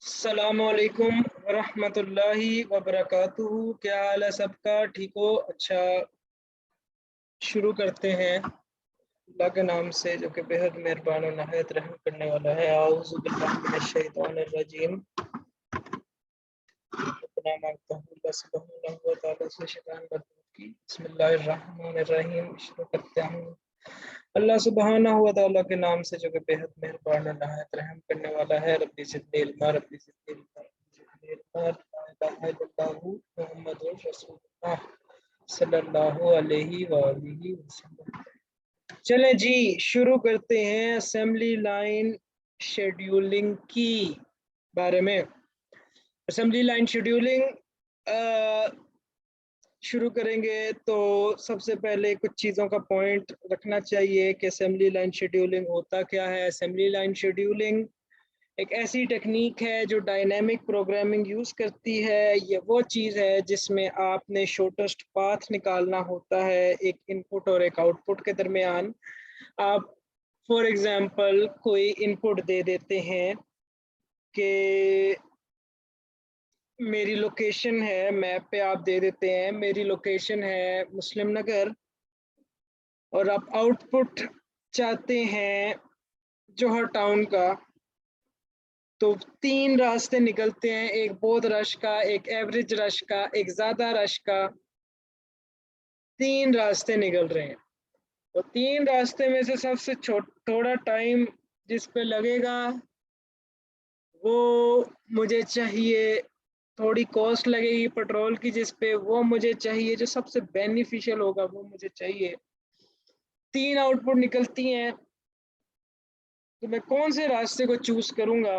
अस्सलामुअलैकुम वरहमतुल्लाहि वबरकातुहू। क्या हाल है सबका? ठीक हो? अच्छा, शुरू करते हैं अल्लाह के नाम से जो कि बेहद मेहरबान और नहायत रहम करने वाला है। औज़ु बिल्लाहि मिनश शैतानिर रजीम। अपना मांगता हूँ अल्लाह सुब्हानहू व तआला से शैतान बदूत की। बिस्मिल्लाहिर रहमानिर रहीम। शुरू करते हैं अल्लाह सुब्हानहू व तआला के नाम से जो कि बेहद मेहरबान और नहायत रहम करने वाला है। रब्बी ज़िदनी इल्मा, रब्बी ज़िदनी इल्मा, रब्बी ज़िदनी इल्मा। ला इलाहा इल्लल्लाहु मुहम्मदुर रसूलुल्लाह सल्लल्लाहु अलैहि वालिहि वसल्लम। चले जी, शुरू करते हैं असेंबली लाइन शेड्यूलिंग की बारे में। असेंबली लाइन शेड्यूलिंग शुरू करेंगे तो सबसे पहले कुछ चीज़ों का पॉइंट रखना चाहिए कि असेंबली लाइन शेड्यूलिंग होता क्या है। असेंबली लाइन शेड्यूलिंग एक ऐसी टेक्निक है जो डायनेमिक प्रोग्रामिंग यूज़ करती है। ये वो चीज़ है जिसमें आपने शॉर्टेस्ट पाथ निकालना होता है एक इनपुट और एक आउटपुट के दरमियान। आप फॉर एग्जांपल कोई इनपुट दे देते हैं कि मेरी लोकेशन है, मैप पे आप दे देते हैं मेरी लोकेशन है मुस्लिम नगर, और आप आउटपुट चाहते हैं जौहर टाउन का। तो तीन रास्ते निकलते हैं, एक बहुत रश का, एक एवरेज रश का, एक ज़्यादा रश का। तीन रास्ते निकल रहे हैं। तो तीन रास्ते में से सबसे थोड़ा टाइम जिस पे लगेगा वो मुझे चाहिए, थोड़ी कॉस्ट लगेगी पेट्रोल की जिस पे, वो मुझे चाहिए, जो सबसे बेनिफिशियल होगा वो मुझे चाहिए। तीन आउटपुट निकलती हैं, तो मैं कौन से रास्ते को चूज करूंगा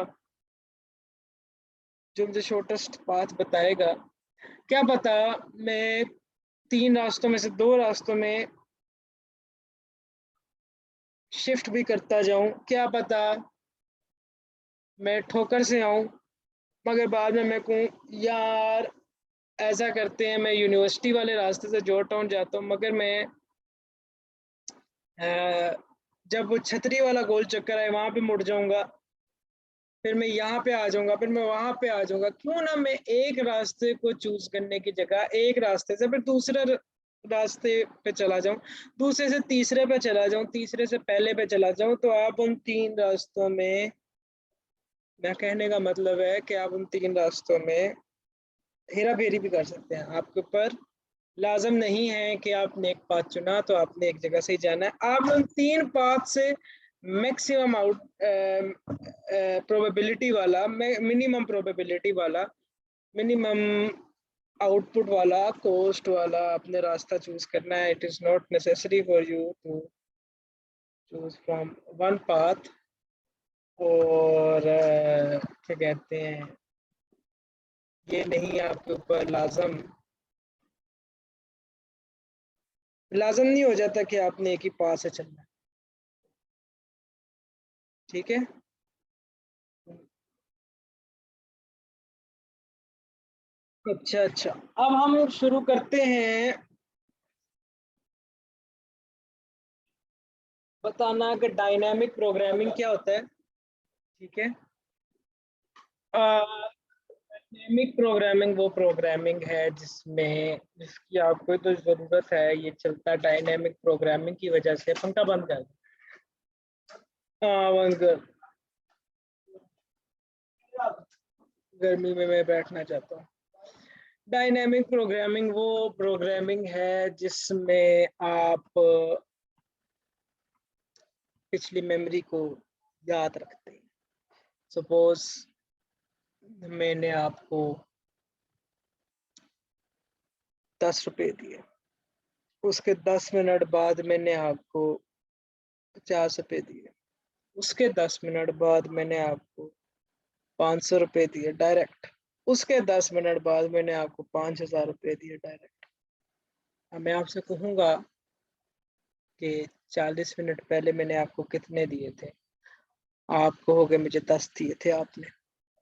जो मुझे शॉर्टेस्ट पाथ बताएगा। क्या पता मैं तीन रास्तों में से दो रास्तों में शिफ्ट भी करता जाऊं, क्या पता मैं ठोकर से आऊं मगर बाद में मैं कहूँ यार ऐसा करते हैं मैं यूनिवर्सिटी वाले रास्ते से जॉर्ज टाउन जाता हूँ, मगर मैं जब वो छतरी वाला गोल चक्कर है वहां पे मुड़ जाऊंगा, फिर मैं यहाँ पे आ जाऊंगा, फिर मैं वहां पे आ जाऊंगा। क्यों ना मैं एक रास्ते को चूज करने की जगह एक रास्ते से फिर दूसरे रास्ते पे चला जाऊं, दूसरे से तीसरे पे चला जाऊं, तीसरे से पहले पे चला जाऊं। तो आप उन तीन रास्तों में, मैं कहने का मतलब है कि आप उन तीन रास्तों में हेरा फेरी भी कर सकते हैं। आपके ऊपर लाजम नहीं है कि आपने एक पाथ चुना तो आपने एक जगह से ही जाना है। आप उन तीन पाथ से मैक्सिमम प्रोबेबिलिटी वाला, मिनिमम प्रोबेबिलिटी वाला, मिनिमम आउटपुट वाला, कॉस्ट वाला अपने रास्ता चूज करना है। It is not necessary for you to choose from one path. और क्या कहते हैं, ये नहीं आपके ऊपर लाजम नहीं हो जाता कि आपने एक ही पाथ से चलना है। ठीक है, अच्छा अच्छा। अब हम शुरू करते हैं बताना कि डायनामिक प्रोग्रामिंग क्या होता है। ठीक है, डायनेमिक प्रोग्रामिंग वो प्रोग्रामिंग है जिसकी आपको तो ज़रूरत है। ये चलता है डायनेमिक प्रोग्रामिंग की वजह से। पंखा बंद कर। हाँ बंद कर, गर्मी में मैं बैठना चाहता हूँ। डायनेमिक प्रोग्रामिंग वो प्रोग्रामिंग है जिसमें आप पिछली मेमोरी को याद रखते हैं। सपोज मैंने आपको 10 रुपए दिए, उसके 10 मिनट बाद मैंने आपको 50 रुपए दिए, उसके 10 मिनट बाद मैंने आपको 500 रुपए दिए डायरेक्ट, उसके 10 मिनट बाद मैंने आपको 5000 रुपए दिए डायरेक्ट। अब मैं आपसे कहूँगा कि 40 मिनट पहले मैंने आपको कितने दिए थे, आप कहोगे मुझे 10 दिए थे आपने।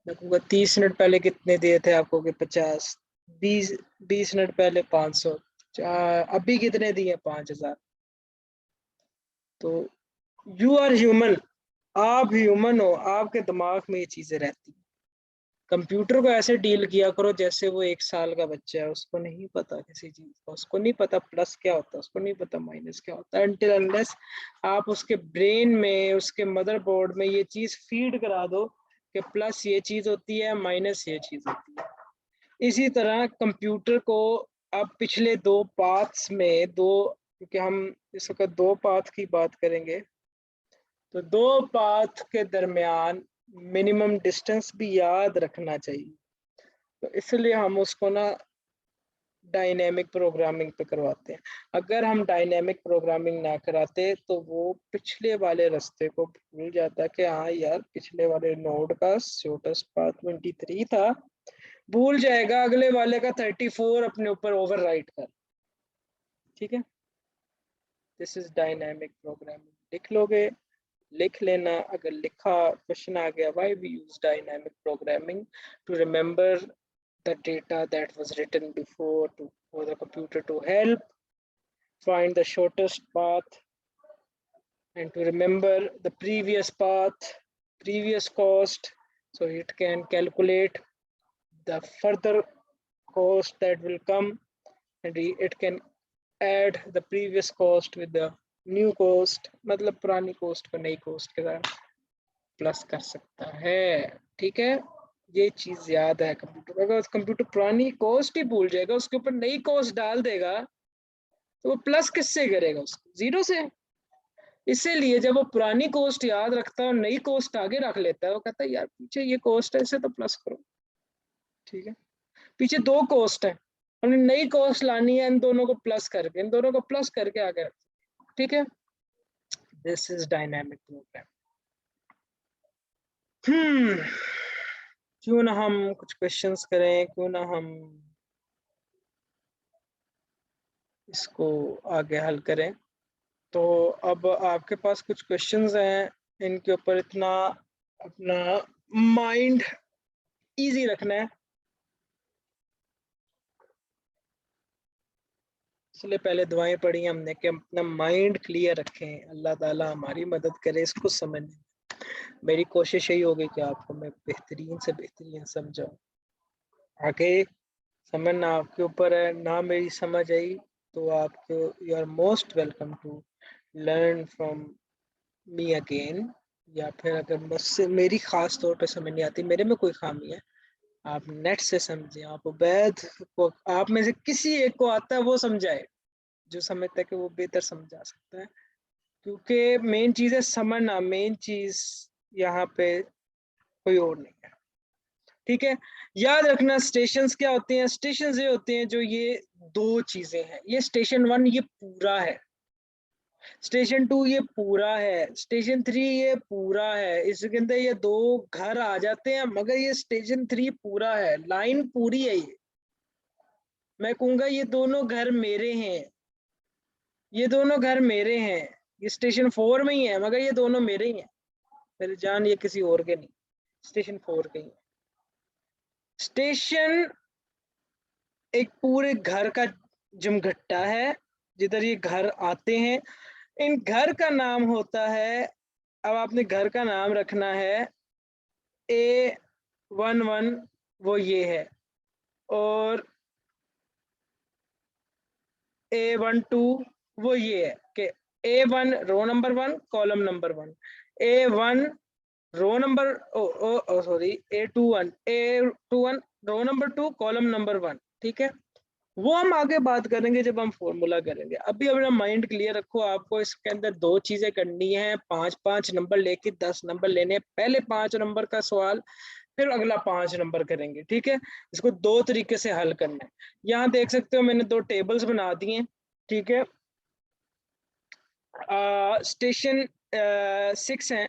मैं कहूँगा 30 मिनट पहले कितने दिए थे, आप कहोगे 50। 20 मिनट पहले 500। अभी कितने दिए? 5000। तो यू आर ह्यूमन, आप ह्यूमन हो, आपके दिमाग में ये चीज़ें रहती हैं। कंप्यूटर को ऐसे डील किया करो जैसे वो 1 साल का बच्चा है, उसको नहीं पता किसी चीज का, उसको नहीं पता प्लस क्या होता है, उसको नहीं पता माइनस क्या होता है, अनटिल अनलेस आप उसके ब्रेन में, उसके मदरबोर्ड में ये चीज फीड करा दो कि प्लस ये चीज होती है, माइनस ये चीज होती है। इसी तरह कंप्यूटर को अब पिछले 2 पाथ्स में, क्योंकि हम इस वक्त 2 पाथ की बात करेंगे, तो 2 पाथ के दरमियान मिनिमम डिस्टेंस भी याद रखना चाहिए। तो इसलिए हम उसको ना डायनेमिक प्रोग्रामिंग पे करवाते हैं। अगर हम डायनेमिक प्रोग्रामिंग ना कराते तो वो पिछले वाले रास्ते को भूल जाता कि हाँ यार पिछले वाले नोड का शॉर्टेस्ट पाथ 23 था, भूल जाएगा, अगले वाले का 34 अपने ऊपर ओवरराइट कर। ठीक है, दिस इज डायनेमिक प्रोग्रामिंग। लिख लोगे, लिख लेना, अगर लिखा क्वेश्चन आ गया why we use dynamic programming to remember the data that was written before for the computer to help find the shortest path and to remember the previous path, previous cost, so it can calculate the further cost that will come and it can add the previous cost with the new cost, मतलब पुरानी cost को नई cost के साथ plus कर सकता है। ठीक है, ये चीज याद है। कंप्यूटर अगर कंप्यूटर पुरानी कॉस्ट ही भूल जाएगा, उसके ऊपर नई कॉस्ट डाल देगा, तो वो प्लस किससे करेगा? उसको जीरो से। इसीलिए जब वो पुरानी कॉस्ट याद रखता है और नई कॉस्ट आगे रख लेता है, वो कहता है यार पीछे ये कॉस्ट है, इसे तो प्लस करो। ठीक है, पीछे 2 कॉस्ट है, हमने नई कॉस्ट लानी है, इन दोनों को प्लस करके, इन दोनों को प्लस करके आगे रख। ठीक है, दिस इज डायनेमिक प्रोग्राम। क्यों ना हम कुछ क्वेश्चंस करें, क्यों ना हम इसको आगे हल करें। तो अब आपके पास कुछ क्वेश्चंस हैं, इनके ऊपर इतना अपना माइंड इजी रखना है। इसलिए पहले दुआएं पढ़ी हमने कि अपना माइंड क्लियर रखें, अल्लाह ताला हमारी मदद करे इसको समझने। मेरी कोशिश यही होगी कि आपको मैं बेहतरीन से बेहतरीन समझाऊं। आगे समझना आपके ऊपर है, ना मेरी समझ आई तो आपको you are most welcome to learn from me again, या फिर अगर मुझसे मेरी खास तौर पे समझ नहीं आती, मेरे में कोई खामी है, आप नेट से समझें। आप उबैद को, आप में से किसी एक को आता है वो समझाए, जो समझता है कि वो बेहतर समझा सकता है, क्योंकि मेन चीज है समझना, मेन चीज यहाँ पे कोई और नहीं है। ठीक है, याद रखना स्टेशंस क्या होते हैं। स्टेशंस ये होते हैं जो ये 2 चीजें हैं, ये स्टेशन 1 ये पूरा है, स्टेशन 2 ये पूरा है, स्टेशन 3 ये पूरा है, इसके अंदर ये 2 घर आ जाते हैं, मगर ये स्टेशन 3 पूरा है, लाइन पूरी है। ये मैं कहूंगा ये दोनों घर मेरे हैं, ये दोनों घर मेरे हैं। ये स्टेशन 4 में ही है, मगर ये दोनों मेरे ही हैं, मेरे जान, ये किसी और के नहीं, स्टेशन 4 के ही। स्टेशन एक पूरे घर का जमघट्टा है, जिधर ये घर आते हैं। इन घर का नाम होता है, अब आपने घर का नाम रखना है A11, वो ये है, और A12 वो ये है कि A1 row number 1 column number 1, A1 row number sorry A21 row number 2 column number 1। ठीक है, वो हम आगे बात करेंगे जब हम फॉर्मूला करेंगे। अभी अपना माइंड क्लियर रखो, आपको इसके अंदर 2 चीजें करनी है, 5-5 नंबर लेके 10 नंबर लेने, पहले 5 नंबर का सवाल, फिर अगला 5 नंबर करेंगे। ठीक है, इसको 2 तरीके से हल करना है। यहाँ देख सकते हो मैंने 2 टेबल्स बना दिए। ठीक है, स्टेशन 6 है,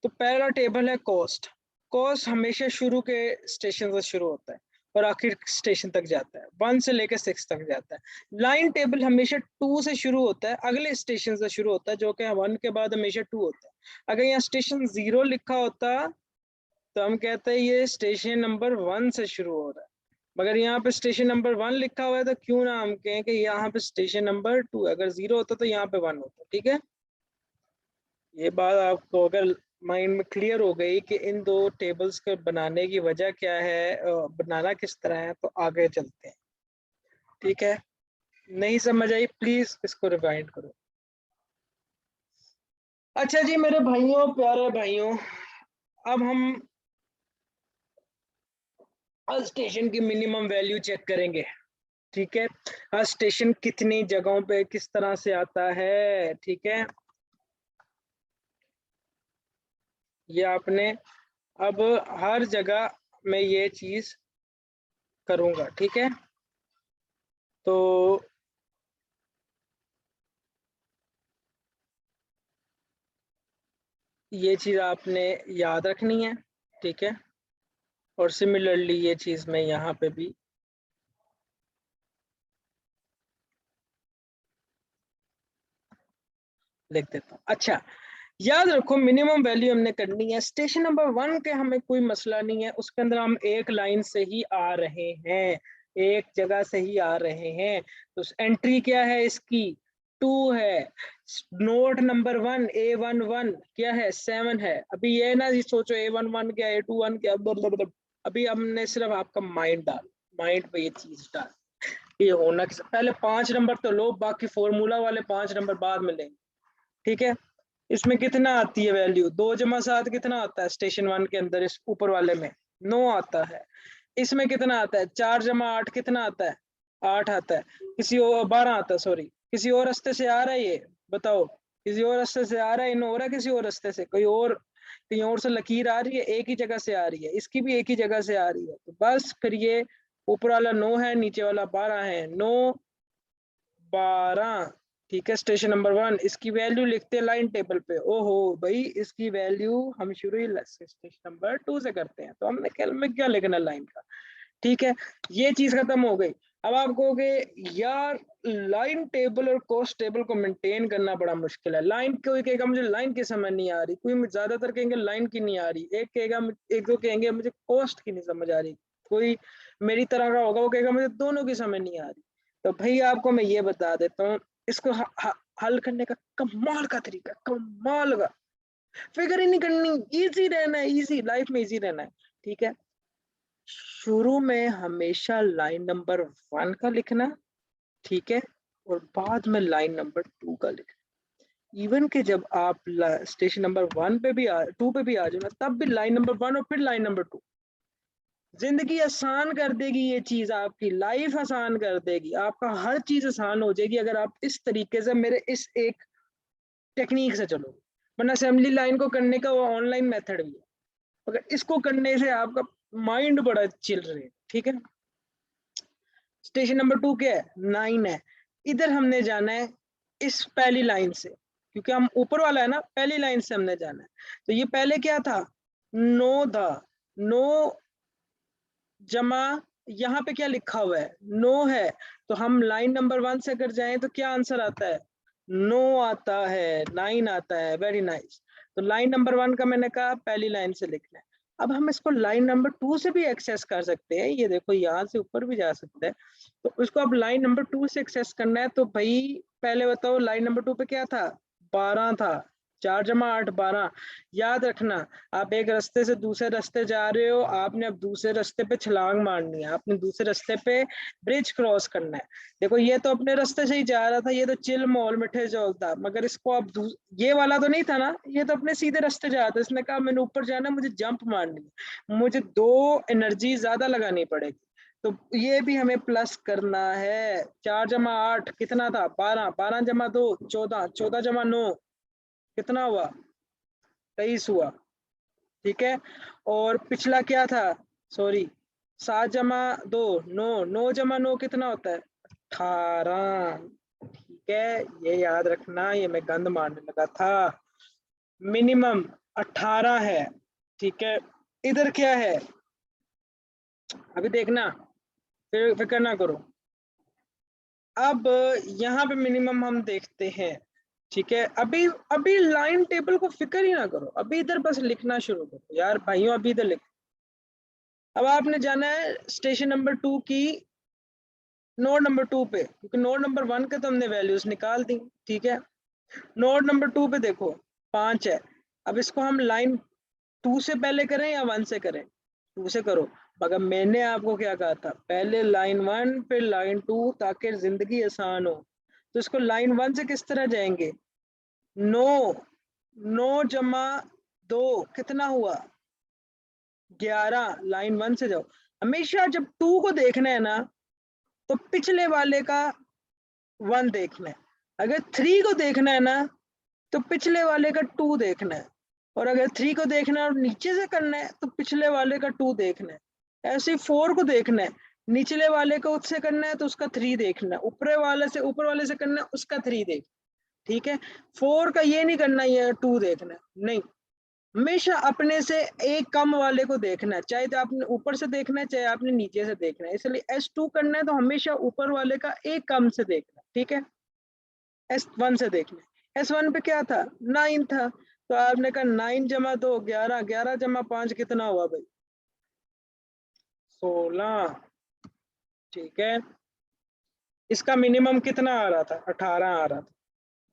तो पहला टेबल है कॉस्ट। कॉस्ट हमेशा शुरू के स्टेशन से शुरू होता है और आखिर स्टेशन तक जाता है, 1 से लेकर 6 तक जाता है। लाइन टेबल हमेशा 2 से शुरू होता है, अगले स्टेशन से शुरू होता है, जो कि 1 के बाद हमेशा 2 होता है। अगर यहाँ स्टेशन 0 लिखा होता तो हम कहते हैं ये स्टेशन नंबर 1 से शुरू हो रहा है, मगर यहाँ पे स्टेशन नंबर 1 लिखा हुआ है, तो क्यों ना हम कहें कि यहाँ पे स्टेशन नंबर 2। अगर 0 होता तो यहाँ पे 1 होता। ठीक है, ये बात आपको अगर माइंड में क्लियर हो गई कि इन दो टेबल्स के बनाने की वजह क्या है, बनाना किस तरह है, तो आगे चलते हैं। ठीक है, नहीं समझ आई प्लीज इसको रिवाइंड करो। अच्छा जी मेरे भाइयों, प्यारे भाइयों, अब हम हर स्टेशन की मिनिमम वैल्यू चेक करेंगे। ठीक है, हर स्टेशन कितनी जगहों पे किस तरह से आता है। ठीक है, ये आपने अब हर जगह मैं ये चीज करूंगा। ठीक है, तो ये चीज आपने याद रखनी है। ठीक है, और सिमिलरली ये चीज मैं यहाँ पे भी लिख देता हूँ। अच्छा, याद रखो मिनिमम वैल्यू हमने करनी है। स्टेशन नंबर 1 के हमें कोई मसला नहीं है, उसके अंदर हम एक लाइन से ही आ रहे हैं, एक जगह से ही आ रहे हैं। तो एंट्री क्या है इसकी, 2 है। नोट नंबर 1 A11 क्या है, 7 है। अभी ये ना जी सोचो A11 क्या, A21 क्या, मतलब अभी हमने सिर्फ आपका माइंड पे ये चीज डाल, ये होना पहले 5 नंबर तो लो, बाकी फॉर्मूला वाले 5 नंबर बाद में लेंगे। ठीक है, इसमें कितना आती है वैल्यू, 2 + 7 कितना आता है स्टेशन 1 के अंदर, इस ऊपर वाले में 9 आता है। इसमें कितना आता है, 4 + 8 कितना आता है, 8 आता है। किसी और 12 आता है, सॉरी, किसी और रास्ते से आ रहा है ये, बताओ किसी और रास्ते से आ रहा है, इन हो रहा है किसी और रास्ते से, कोई और कहीं और से लकीर आ रही है, एक ही जगह से आ रही है, इसकी भी एक ही जगह से आ रही है। तो बस फिर ये ऊपर वाला 9 है, नीचे वाला 12 है, 9 12। ठीक है, स्टेशन नंबर 1 इसकी वैल्यू लिखते हैं लाइन टेबल पे। ओहो भाई, इसकी वैल्यू हम शुरू ही स्टेशन नंबर 2 से करते हैं, तो हमने क्या लिखना लाइन का। ठीक है, ये चीज खत्म हो गई। अब आप कहोगे यार लाइन टेबल और कॉस्ट टेबल को मेंटेन करना बड़ा मुश्किल है। लाइन, कोई कहेगा मुझे लाइन की समझ नहीं आ रही, कोई ज्यादातर कहेंगे लाइन की नहीं आ रही, एक कहेगा, एक दो कहेंगे मुझे कॉस्ट की नहीं समझ आ रही, कोई मेरी तरह का होगा वो कहेगा मुझे दोनों की समझ नहीं आ रही। तो भाई आपको मैं ये बता देता हूँ, इसको हल करने का कमाल का तरीका, कमाल का, फिगर ही नहीं करनी, इजी रहना है, इजी लाइफ में इजी रहना है। ठीक है, शुरू में हमेशा लाइन नंबर 1 का लिखना, ठीक है, और बाद में लाइन नंबर 2 का लिखना। इवन के जब आप स्टेशन नंबर 1 पे भी 2 पे भी आ जाओ ना, तब भी लाइन नंबर 1 और फिर लाइन नंबर 2। जिंदगी आसान कर देगी ये चीज, आपकी लाइफ आसान कर देगी, आपका हर चीज आसान हो जाएगी अगर आप इस तरीके से मेरे इस एक टेक्निक से चलो। वरना असेंबली लाइन को करने का वो ऑनलाइन मेथड भी है, अगर इसको करने से आपका माइंड बड़ा चिल रहे। ठीक है, स्टेशन नंबर 2 क्या है, 9 है। इधर हमने जाना है इस पहली लाइन से, क्योंकि हम ऊपर वाला है ना, पहली लाइन से हमने जाना है। तो ये पहले क्या था, 9 था, 9 जमा यहाँ पे क्या लिखा हुआ है, 9 है। तो हम लाइन नंबर 1 से अगर जाएं तो क्या आंसर आता है, 9 आता है, 9 आता है। Very nice. तो लाइन नंबर 1 का मैंने कहा पहली लाइन से लिखना है। अब हम इसको लाइन नंबर 2 से भी एक्सेस कर सकते हैं, ये देखो यहाँ से ऊपर भी जा सकता है। तो उसको अब लाइन नंबर 2 से एक्सेस करना है, तो भाई पहले बताओ लाइन नंबर 2 पे क्या था, 12 था, 4 + 8 12। याद रखना, आप एक रास्ते से दूसरे रास्ते जा रहे हो, आपने अब दूसरे रास्ते पे छलांग मारनी है, आपने दूसरे रास्ते पे ब्रिज क्रॉस करना है। देखो ये तो अपने रास्ते से ही जा रहा था, ये तो चिल मॉल मिठे चौल था, मगर इसको अब ये वाला तो नहीं था ना, ये तो अपने सीधे रास्ते जा रहा था। इसने कहा मैंने ऊपर जाना, मुझे जंप मारनी है, मुझे 2 एनर्जी ज्यादा लगानी पड़ेगी। तो ये भी हमें प्लस करना है। 4 + 8 कितना था, 12, 12 + 2 14, 14 + 9 कितना हुआ, 23 हुआ। ठीक है, और पिछला क्या था, सॉरी, 7 + 2 9, 9 + 9 कितना होता है, 18। ठीक है, ये याद रखना, ये मैं गंद मारने लगा था। मिनिमम 18 है। ठीक है, इधर क्या है, अभी देखना, फिर फिक्र ना करो। अब यहाँ पे मिनिमम हम देखते हैं। ठीक है, अभी अभी लाइन टेबल को फिक्र ही ना करो, अभी इधर बस लिखना शुरू करो यार भाइयों, अभी इधर लिखो। अब आपने जाना है स्टेशन नंबर 2 की नोड नंबर 2 पे, क्योंकि नोड नंबर 1 के तो हमने वैल्यूज निकाल दी। ठीक है, नोड नंबर 2 पे देखो 5 है, अब इसको हम लाइन 2 से पहले करें या 1 से करें? 2 से करो। मगर मैंने आपको क्या कहा था, पहले लाइन 1 फिर लाइन 2, ताकि जिंदगी आसान हो। तो इसको लाइन 1 से किस तरह जाएंगे? 9, 9 जमा 2 कितना हुआ? 11। लाइन 1 से जाओ। हमेशा जब 2 को देखना है ना, तो पिछले वाले का 1 देखना है। अगर 3 को देखना है ना, तो पिछले वाले का 2 देखना है। और अगर 3 को देखना है और नीचे से करना है, तो पिछले वाले का 2 देखना है। ऐसे ही 4 को देखना है, निचले वाले को उससे करना है तो उसका 3 देखना है, ऊपर वाले से करना है उसका 3 देख। ठीक है, 4 का ये नहीं करना ये 2 देखना है, नहीं। हमेशा अपने से एक कम वाले को देखना है, चाहे तो आपने ऊपर से देखना है, चाहे आपने नीचे से देखना है। इसलिए S2 करना है तो हमेशा ऊपर वाले का एक कम से देखना है। ठीक है, S1 से देखना है। S1 पे क्या था? 9 था, तो आपने कहा 9 जमा 2 11, 11 जमा 5 कितना हुआ भाई? 16। ठीक है, इसका मिनिमम कितना आ रहा था? 18 आ रहा था।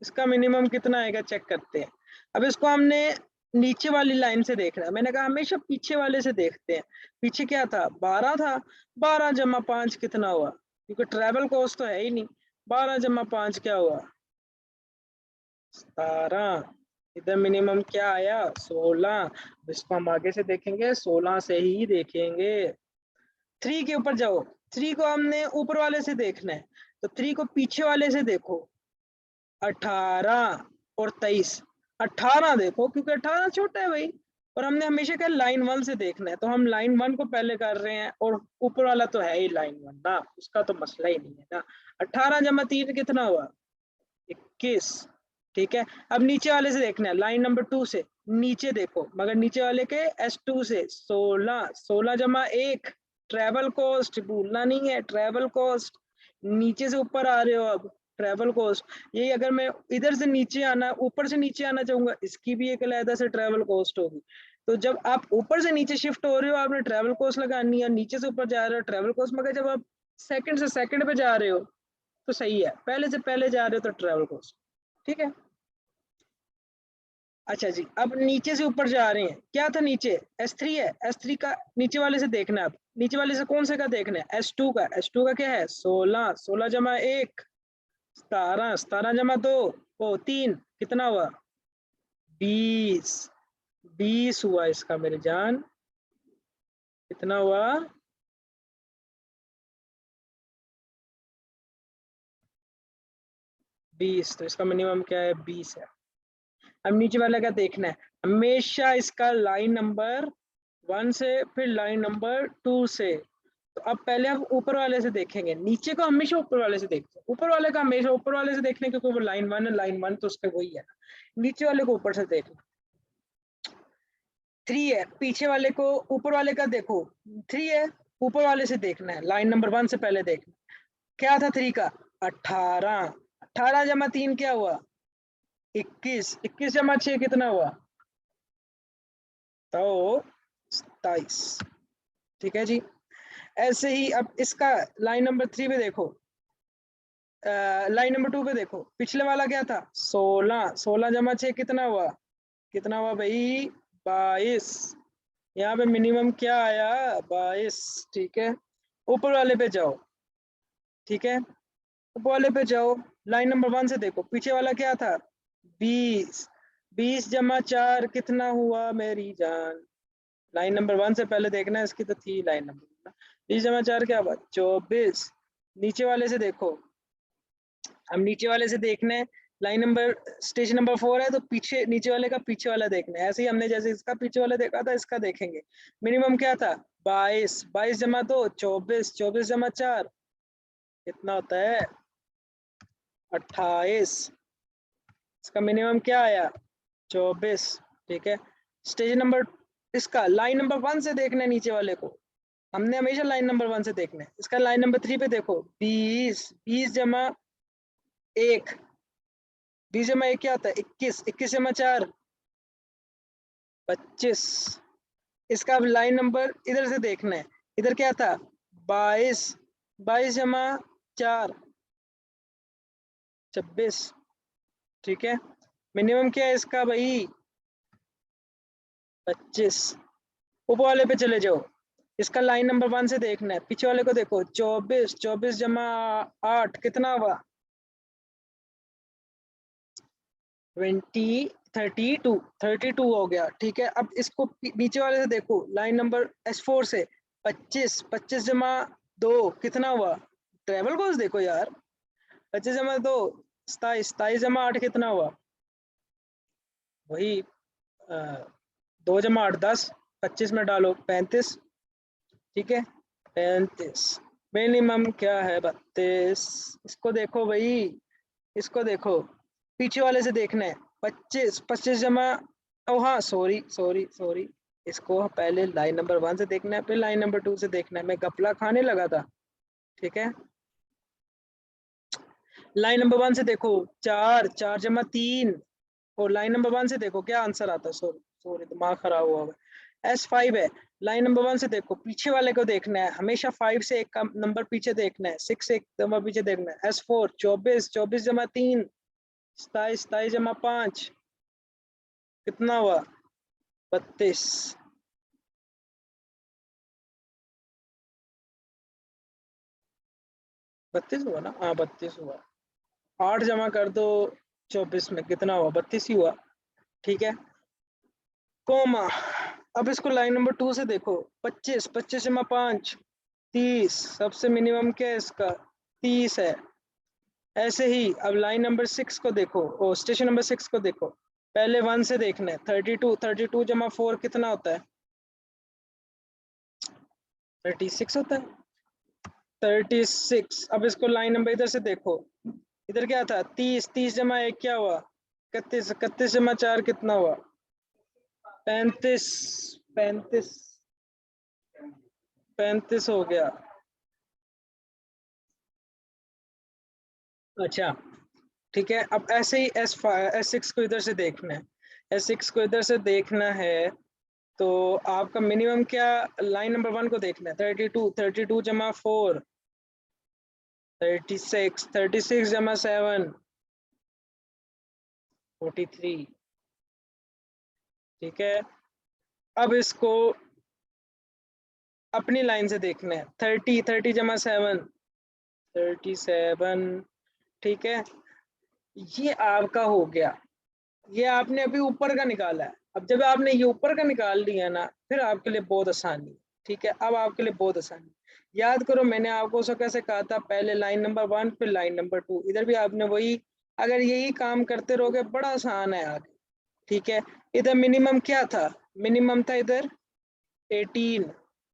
इसका मिनिमम कितना आएगा चेक करते हैं। अब इसको हमने नीचे वाली लाइन से देखना है। मैंने कहा हमेशा पीछे वाले से देखते हैं। पीछे क्या था? 12 था। 12 जमा 5 कितना हुआ? क्योंकि ट्रेवल कॉस्ट तो है ही नहीं। 12 जमा 5 क्या हुआ? 17। इधर मिनिमम क्या आया? 16। इसको हम आगे से देखेंगे, 16 से ही देखेंगे। 3 के ऊपर जाओ। 3 को हमने ऊपर वाले से देखना है, तो 3 को पीछे वाले से देखो। 18 और 23। 18 देखो, क्योंकि 18 छोटा है भाई। और हमने हमेशा कहा लाइन 1 से देखना है, तो हम लाइन 1 को पहले कर रहे हैं, और ऊपर वाला तो है ही लाइन 1 ना, उसका तो मसला ही नहीं है ना। 18 जमा 3 कितना हुआ? 21। ठीक है, अब नीचे वाले से देखना है, लाइन नंबर 2 से नीचे देखो, मगर नीचे वाले के S2 से। 16, 16 जमा 1 ट्रेवल कॉस्ट भूलना नहीं है, ट्रेवल कॉस्ट। नीचे से ऊपर आ रहे हो, अब ट्रेवल कॉस्ट। यही अगर मैं इधर से नीचे आना, ऊपर से नीचे आना चाहूंगा, इसकी भी एक अलग से ट्रेवल कॉस्ट होगी। तो जब आप ऊपर से नीचे शिफ्ट हो रहे हो, आपने ट्रेवल कॉस्ट लगानी है, नीचे से ऊपर जा रहे हो ट्रेवल कॉस्ट। मगर जब आप सेकंड से सेकंड पे जा रहे हो तो सही है, पहले से पहले जा रहे हो तो ट्रेवल कॉस्ट। ठीक है, अच्छा जी। अब नीचे से ऊपर जा रहे हैं, क्या था नीचे? S3 है। S3 का नीचे वाले से देखना है। अब नीचे वाले से कौन से का देखना है? S2 का। S2 का क्या है? 16, 16 जमा 1 17, 17 जमा 2 ओ 3 कितना हुआ? 20। 20 हुआ इसका मेरे जान, कितना हुआ? 20। तो इसका मिनिमम क्या है? 20 है। अब नीचे वाला का देखना है, हमेशा इसका लाइन नंबर 1 से फिर लाइन नंबर 2 से। तो अब पहले हम ऊपर वाले से देखेंगे, नीचे को हमेशा ऊपर वाले से देखते हैं। ऊपर वाले का हमेशा ऊपर वाले से देखने, क्योंकि वो लाइन 1 है, लाइन 1 तो उसका वही है ना। नीचे वाले को ऊपर से देखना। 3 है, पीछे वाले को ऊपर वाले का देखो। 3 है, ऊपर वाले से देखना है, लाइन नंबर 1 से पहले देखना। क्या था 3 का? 18। 18 जमा 3 क्या हुआ? 21। 21 जमा 6 कितना हुआ? तो 27। ठीक है जी। ऐसे ही अब इसका लाइन नंबर 3 पे देखो, लाइन नंबर 2 पे देखो, पिछले वाला क्या था? 16। 16 जमा 6 कितना हुआ? कितना हुआ भाई? 22। यहाँ पे मिनिमम क्या आया? 22। ठीक है, ऊपर वाले पे जाओ। ठीक है, ऊपर वाले पे जाओ, लाइन नंबर 1 से देखो, पीछे वाला क्या था? 20। 20 जमा 4 कितना हुआ मेरी जान? लाइन नंबर 1 से पहले देखना है, इसकी तो थी लाइन नंबर। 20 जमा 4 क्या हुआ? 24। नीचे वाले से देखो, हम नीचे वाले से देखना है, लाइन नंबर स्टेशन नंबर 4 है, तो पीछे नीचे वाले का पीछे वाला देखना है। ऐसे ही हमने जैसे इसका पीछे वाला देखा था, इसका देखेंगे। मिनिमम क्या था? 22। 22 जमा 2 24। 24 जमा 4 कितना होता है? 28। इसका मिनिमम क्या आया? 24। ठीक है, स्टेशन नंबर, इसका लाइन नंबर 1 से देखना है नीचे वाले को। हमने हमेशा लाइन नंबर 1 से देखना है। इसका लाइन नंबर 3 पे देखो, 20। 20 जमा 1, 20 जमा 1 क्या होता है? 21। 21 जमा 4 25। इसका अब लाइन नंबर इधर से देखना है, इधर क्या था? 22। 22 जमा 4 26। ठीक है, मिनिमम क्या है इसका भाई? 25, ऊपर वाले पे चले जाओ, इसका लाइन नंबर 1 से देखना है, पीछे वाले को देखो, 24, 24 जमा 8 कितना हुआ, 20, 32, 32 हो गया। ठीक है, अब इसको नीचे वाले से देखो, लाइन नंबर S4 से, 25, 25 जमा 2 कितना हुआ, ट्रेवल गोल्स देखो यार, 25 जमा 2 27, 27 जमा 8 कितना हुआ, वही 2 जमा 8 10, 25 में डालो 35। ठीक है, 35, मिनिमम क्या है 32, इसको देखो भाई, इसको देखो, पीछे वाले से देखना है, 25, 25 जमा, ओ हाँ सॉरी सॉरी सॉरी, इसको पहले लाइन नंबर 1 से देखना है, फिर लाइन नंबर 2 से देखना है, मैं गपला खाने लगा था। ठीक है, लाइन नंबर 1 से देखो, 4, 4 जमा 3, और लाइन नंबर 1 से देखो क्या आंसर आता है, सॉरी सॉरी दिमाग खराब हुआ है, S5 है। लाइन नंबर 1 से देखो, पीछे वाले को देखना है, हमेशा 5 से एक नंबर पीछे देखना है, 6 से एक नंबर पीछे देखना है, S4, 24, 24 जमा 3, 27, 27 जमा 5 कितना हुआ, 32। 32 हुआ ना, हाँ 32 हुआ, 8 जमा कर दो 24 में कितना हुआ, 32 ही हुआ। ठीक है, कोमा, अब इसको लाइन नंबर 2 से देखो, 25, 25 जमा 5 30, सबसे मिनिमम क्या है इसका, 30 है। ऐसे ही अब लाइन नंबर 6 को देखो, ओ स्टेशन नंबर 6 को देखो, पहले 1 से देखना है, 32, 32 जमा 4 कितना होता है, 36 होता है, 36। अब इसको लाइन नंबर इधर से देखो, इधर क्या था, 30, 30 जमा 1 क्या हुआ, 31, 31 जमा 4 कितना हुआ, 35, 35, 35 हो गया। अच्छा, ठीक है, अब ऐसे ही S6 को इधर से देखना है, S6 को इधर से देखना है, तो आपका मिनिमम क्या, लाइन नंबर 1 को देखना है, 32, 32 जमा 4 36, 36 जमा 7 43। ठीक है, अब इसको अपनी लाइन से देखना है, 30, 30 जमा 7 37। ठीक है, ये आपका हो गया, ये आपने अभी ऊपर का निकाला है। अब जब आपने ये ऊपर का निकाल लिया ना, फिर आपके लिए बहुत आसानी है। ठीक है, अब आपके लिए बहुत आसानी, याद करो मैंने आपको उसको कैसे कहा था, पहले लाइन नंबर 1 फिर लाइन नंबर 2, इधर भी आपने वही, अगर यही काम करते रहोगे बड़ा आसान है आगे। ठीक है, इधर मिनिमम क्या था, मिनिमम था इधर 18,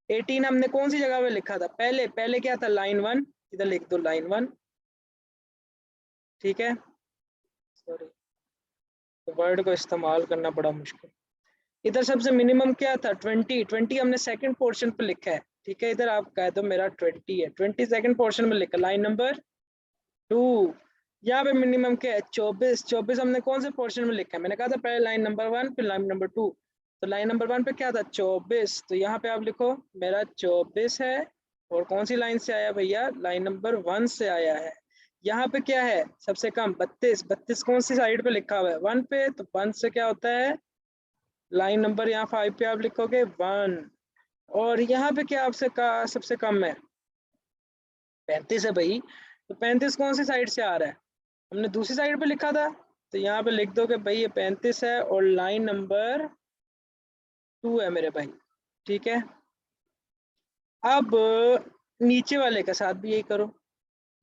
18 हमने कौन सी जगह पे लिखा था, पहले पहले क्या था, लाइन 1, इधर लिख दो लाइन 1। ठीक है, सॉरी वर्ड को इस्तेमाल करना बड़ा मुश्किल, इधर सबसे मिनिमम क्या था, 20, 20 हमने सेकंड पोर्शन पे लिखा है। ठीक है, इधर आप कह दो मेरा 20 है, 20 सेकंड पोर्शन में लिखा, लाइन नंबर 2। यहाँ पे मिनिमम क्या है, 24, 24 हमने कौन से पोर्शन में लिखा है, मैंने कहा था पहले लाइन नंबर 1 फिर लाइन नंबर 2, तो लाइन नंबर 1 पे क्या था, 24, तो यहाँ पे आप लिखो मेरा 24 है, और कौन सी लाइन से आया भैया, लाइन नंबर 1 से आया है। यहाँ पे क्या है, सबसे कम 32, 32 कौन सी साइड पे लिखा हुआ है, 1 पे, तो 1 से क्या होता है, लाइन नंबर यहाँ 5 पे आप लिखोगे 1, और यहाँ पे क्या आपसे का सबसे कम है, 35 है भाई, तो 35 कौन सी साइड से आ रहा है, हमने दूसरी साइड पे लिखा था, तो यहाँ पे लिख दो कि भाई ये 35 है और लाइन नंबर 2 है मेरे भाई। ठीक है, अब नीचे वाले के साथ भी यही करो।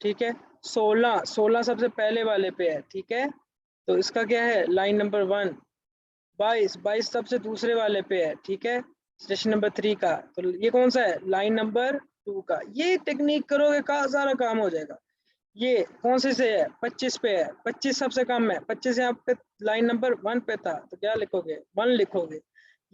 ठीक है, 16, 16 सबसे पहले वाले पे है। ठीक है, तो इसका क्या है, लाइन नंबर 1, 22, 22 सबसे दूसरे वाले पे है। ठीक है, स्टेशन नंबर 3 का, तो ये कौन सा है, लाइन नंबर 2 का। ये टेक्निक करोगे का सारा काम हो जाएगा। ये कौन से है, 25 पे है, 25 सबसे कम है, 25 यहाँ पे लाइन नंबर 1 पे था, तो क्या लिखोगे, 1 लिखोगे।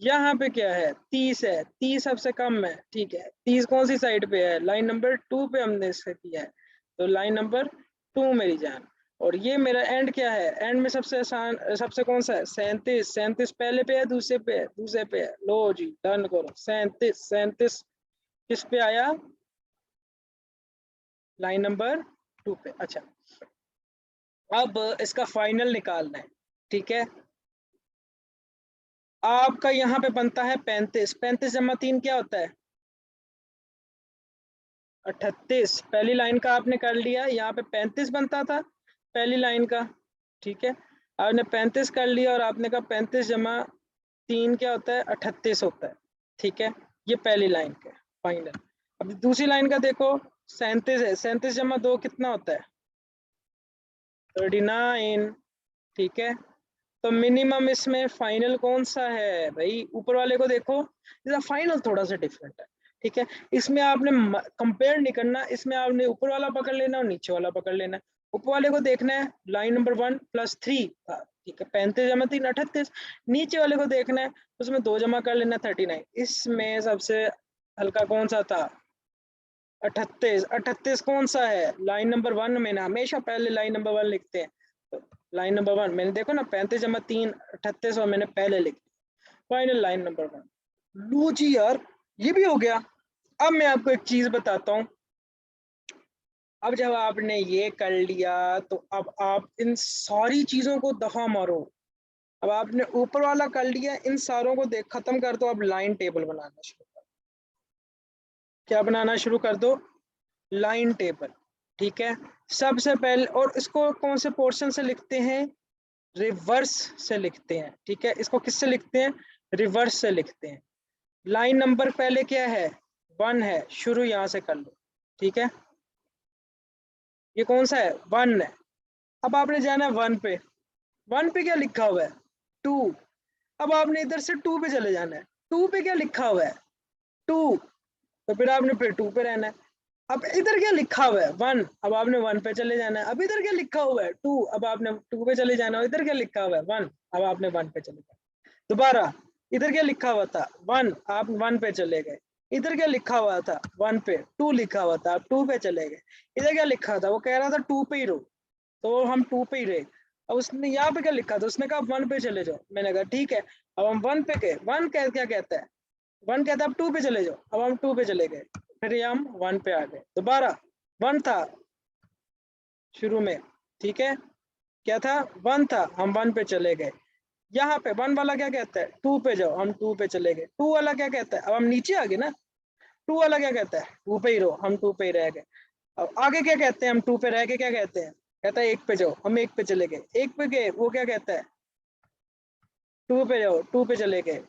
यहाँ पे क्या है, 30 है, 30 सबसे कम है। ठीक है, 30 कौन सी साइड पे है, लाइन नंबर 2 पे हमने इससे किया है, तो लाइन नंबर 2 मेरी जान। और ये मेरा एंड क्या है, एंड में सबसे आसान सबसे कौन सा है, 37, 37 पहले पे है, दूसरे पे है, दूसरे पे है, लो जी डन करो, 37, 37 किस पे आया, लाइन नंबर 2 पे। अच्छा, अब इसका फाइनल निकालना है। ठीक है, आपका यहाँ पे बनता है 35, 35 जमा 3 क्या होता है 38। पहली लाइन का आपने कर लिया, यहाँ पे 35 बनता था पहली लाइन का, ठीक है। आपने 35 कर लिया और आपने कहा 35 जमा 3 क्या होता है 38 होता है, ठीक है। ये पहली लाइन का फाइनल। अब दूसरी लाइन का देखो 37 है, 37 जमा 2 कितना होता है 39, ठीक है। तो मिनिमम इसमें फाइनल कौन सा है भाई, ऊपर वाले को देखो, इसका फाइनल थोड़ा सा डिफरेंट है, ठीक है। इसमें आपने कंपेयर नहीं करना, इसमें आपने ऊपर वाला पकड़ लेना और नीचे वाला पकड़ लेना। ऊपर वाले को देखना है लाइन नंबर 1 + 3 था, ठीक है 35 जमा 3 38। नीचे वाले को देखना है उसमें 2 जमा कर लेना 39। इसमें सबसे हल्का कौन सा था 38। 38 कौन सा है लाइन नंबर 1 में ना, हमेशा पहले लाइन नंबर 1 लिखते हैं। तो लाइन नंबर 1 मैंने देखो ना 35 जमा 3 38 और मैंने पहले लिख दिया, फाइनल लाइन नंबर 1। लो जी यार ये भी हो गया। अब मैं आपको एक चीज बताता हूँ, अब जब आपने ये कर लिया तो अब आप इन सारी चीजों को दफा मारो। अब आपने ऊपर वाला कर लिया, इन सारों को देख खत्म कर दो, अब लाइन टेबल बनाना शुरू कर। क्या बनाना शुरू कर दो लाइन टेबल, ठीक है। सबसे पहले, और इसको कौन से पोर्शन से लिखते हैं रिवर्स से लिखते हैं, ठीक है। इसको किससे लिखते हैं रिवर्स से लिखते हैं। लाइन नंबर पहले क्या है 1 है, शुरू यहां से कर लो, ठीक है। ये कौन सा है 1 है। अब आपने जाना है 1 पे, 1 पे क्या लिखा हुआ है 2। अब आपने इधर से 2 पे चले जाना है, 2 पे क्या लिखा हुआ है 2, तो फिर आपने फिर 2 पे रहना है। अब इधर क्या लिखा हुआ है 1, अब आपने 1 पे चले जाना है। अब इधर क्या लिखा हुआ है 2, अब आपने 2 पे चले जाना है। इधर क्या लिखा हुआ है 1, अब आपने 1 पे चले जाना। दोबारा इधर क्या लिखा हुआ था 1, आप 1 पे चले गए। इधर क्या लिखा हुआ था 1 पे 2 लिखा हुआ था, आप 2 पे चले गए। इधर क्या लिखा था, वो कह रहा था 2 पे ही रहो, तो हम 2 पे ही रहे। अब उसने यहाँ पे क्या लिखा था, उसने कहा 1 पे चले जाओ, मैंने कहा ठीक है। अब हम 1 पे गए, 1 क्या कहता है 1 कहता है अब 2 पे चले जाओ, अब हम 2 पे चले गए, फिर ये हम 1 पे आ गए। दोबारा 1 था शुरू में, ठीक है, क्या था 1 था, हम 1 पे चले गए। यहाँ पे 1 वाला क्या कहता है 2 पे जाओ, हम 2 पे चले गए। 2 वाला क्या कहता है, अब हम नीचे आ गए ना, 2 वाला क्या कहता है 2 पे ही रहो, हम 2 पे ही रह गए। अब आगे क्या कहते हैं, हम 2 पे रह के क्या कहते हैं, कहता है 1 पे जाओ, हम 1 पे चले गए। 1 पे गए, वो क्या कहता है 2 पे जाओ, 2 पे चले गए।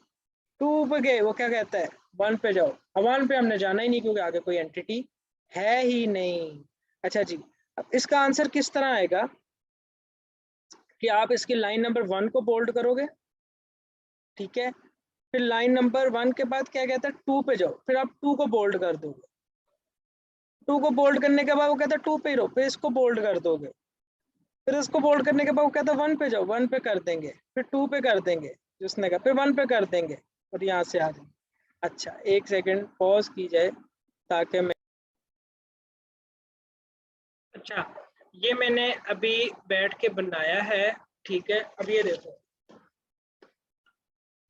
2 पे गए, वो क्या कहता है 1 पे जाओ। अब 1 पे हमने जाना ही नहीं क्योंकि आगे कोई एंटिटी है ही नहीं। अच्छा जी, अब इसका आंसर किस तरह आएगा कि आप इसकी लाइन नंबर 1 को बोल्ड करोगे, ठीक है। फिर लाइन नंबर 1 के बाद क्या कहता है 2 पे जाओ, फिर आप 2 को बोल्ड कर दोगे। 2 को बोल्ड करने के बाद वो कहता है 2 पे ही रहो, फिर इसको बोल्ड कर दोगे। फिर इसको बोल्ड करने के बाद वो कहता है 1 पे जाओ, 1 पे कर देंगे, फिर 2 पे कर देंगे जिसने कहा, फिर 1 पे कर देंगे और यहाँ से आ जाएंगे। अच्छा एक सेकंड पॉज की जाए ताकि मैं, अच्छा ये मैंने अभी बैठ के बनाया है, ठीक है। अब ये देखो,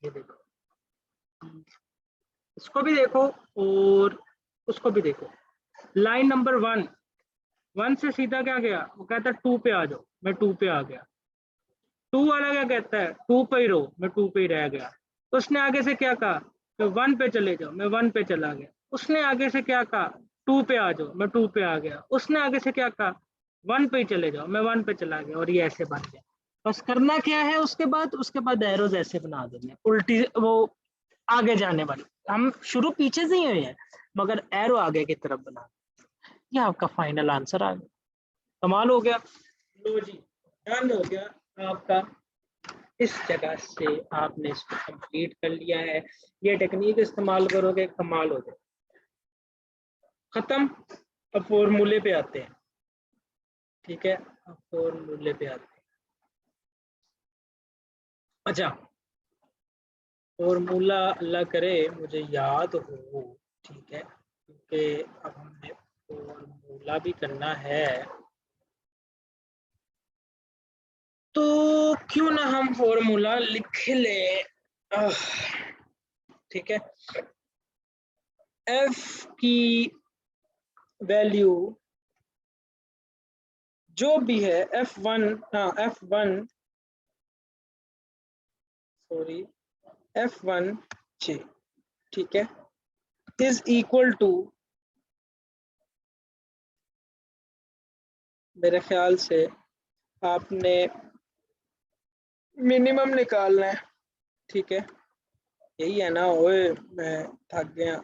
ये देखो, इसको भी देखो और उसको भी देखो। लाइन नंबर 1, 1 से सीधा क्या गया, वो कहता है 2 पे आ जाओ, मैं 2 पे आ गया। 2 वाला क्या कहता है 2 पे ही रहो, मैं 2 पे ही रह गया। उसने आगे से क्या कहा कि 1 पे चले जाओ, मैं 1 पे चला गया। उसने आगे से क्या कहा 2 पे आ जाओ, मैं 2 पे आ गया। उसने आगे से क्या कहा 1 पे ही चले जाओ, मैं 1 पे चला गया। और ये ऐसे बन गया। बस करना क्या है उसके बाद एरोज ऐसे बना देने उल्टी, वो आगे जाने वाली। हम शुरू पीछे से ही हुए हैं मगर एरो आगे की तरफ बना। ये आपका फाइनल आंसर आ गया, कमाल हो गया। लो जी डन हो गया आपका। इस जगह से आपने इसको कंप्लीट कर लिया है। ये टेक्निक इस्तेमाल करोगे कमाल हो जाए। खत्म। अब फॉर्मूले पे आते हैं, ठीक है। अब फॉर्मूले पे आते हैं। अच्छा फॉर्मूला अल्लाह करे मुझे याद हो, ठीक है, क्योंकि अब हमने फॉर्मूला भी करना है, तो क्यों ना हम फॉर्मूला लिख ले। ठीक है, एफ की वैल्यू जो भी है F1, हाँ F1 सॉरी F1J, ठीक है, इज इक्वल टू, मेरे ख्याल से आपने मिनिमम निकालना है, ठीक है, यही है ना, ओए मैं थक गया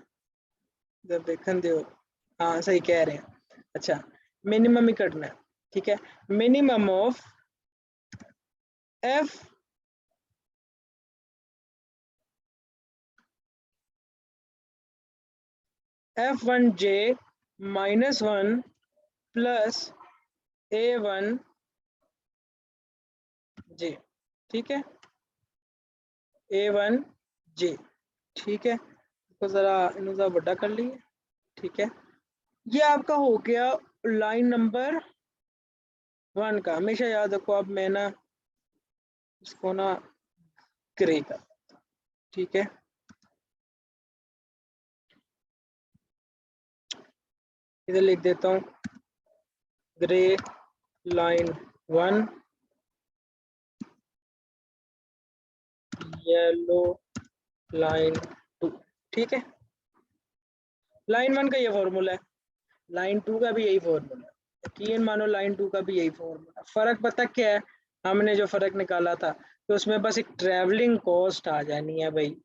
जब देखन दो। हाँ सही कह रहे हैं, अच्छा मिनिमम ही करना है, ठीक है, minimum of F1J -1 plus A1J, ठीक है, A1J, ठीक है, तो जरा इन्हें जरा बड़ा कर लिए, ठीक है, ये आपका हो गया लाइन नंबर 1 का। हमेशा याद रखो, अब मैं ना इसको ना ग्रे कर, ठीक है, इधर लिख देता हूँ ग्रे लाइन 1, येलो लाइन 2, ठीक है, लाइन 1 का ये फॉर्मूला है, लाइन 2 का भी यही फॉर्मूला है, यकीन मानो लाइन 2 का भी यही फॉर्मूला। फर्क पता क्या है, हमने जो फर्क निकाला था तो उसमें बस एक ट्रैवलिंग कॉस्ट आ जानी है भाई,